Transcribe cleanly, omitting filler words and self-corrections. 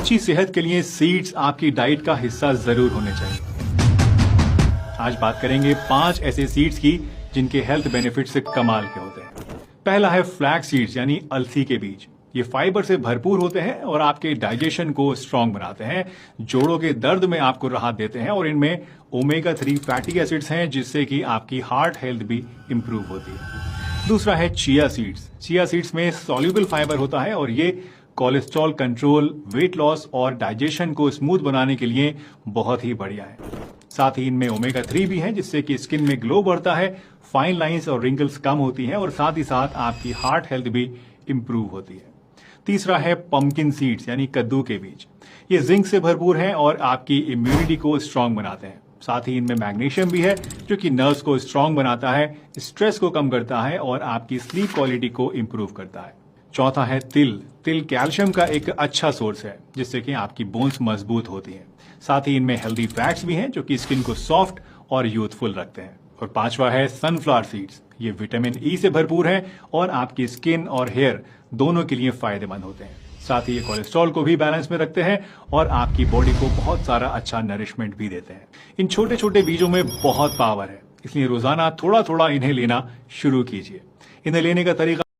अच्छी सेहत के लिए सीड्स आपकी डाइट का हिस्सा जरूर होने चाहिए। आज बात करेंगे 5 ऐसे सीड्स की जिनके हेल्थ बेनिफिट से कमाल के होते हैं। पहला है फ्लैक्स सीड्स यानी अलसी के बीज। ये फाइबर से भरपूर होते हैं और आपके डाइजेशन को स्ट्रांग बनाते हैं, जोड़ों के दर्द में आपको राहत देते हैं और इनमें ओमेगा 3 फैटी एसिड्स हैं जिससे कि आपकी हार्ट हेल्थ भी इंप्रूव होती है। दूसरा है चिया सीड्स। चिया सीड्स में सॉल्युबल फाइबर होता है और ये कोलेस्ट्रॉल कंट्रोल, वेट लॉस और डाइजेशन को स्मूथ बनाने के लिए बहुत ही बढ़िया है। साथ ही इनमें ओमेगा 3 भी है जिससे कि स्किन में ग्लो बढ़ता है, फाइन लाइंस और रिंकल्स कम होती हैं और साथ ही साथ आपकी हार्ट हेल्थ भी इंप्रूव होती है। तीसरा है पंपकिन सीड्स यानी कद्दू के बीज। ये जिंक से भरपूर हैं और आपकी इम्यूनिटी को स्ट्रांग बनाते हैं। साथ ही इनमें मैग्नीशियम भी है जो कि नर्व्स को स्ट्रांग बनाता है, स्ट्रेस को कम करता है और आपकी स्लीप क्वालिटी को इंप्रूव करता है। चौथा है तिल। तिल कैल्शियम का एक अच्छा सोर्स है जिससे कि आपकी बोन्स मजबूत होती हैं। साथ ही इनमें हेल्दी फैट्स भी हैं जो कि स्किन को सॉफ्ट और यूथफुल रखते हैं। और पांचवा है सनफ्लावर सीड्स। ये विटामिन ई से भरपूर है और आपकी स्किन और हेयर दोनों के लिए फायदेमंद होते हैं। साथ ही ये कोलेस्ट्रॉल को भी बैलेंस में रखते हैं और आपकी बॉडी को बहुत सारा अच्छा नरिशमेंट भी देते हैं। इन छोटे छोटे बीजों में बहुत पावर है, इसलिए रोजाना थोड़ा थोड़ा इन्हें लेना शुरू कीजिए। इन्हें लेने का तरीका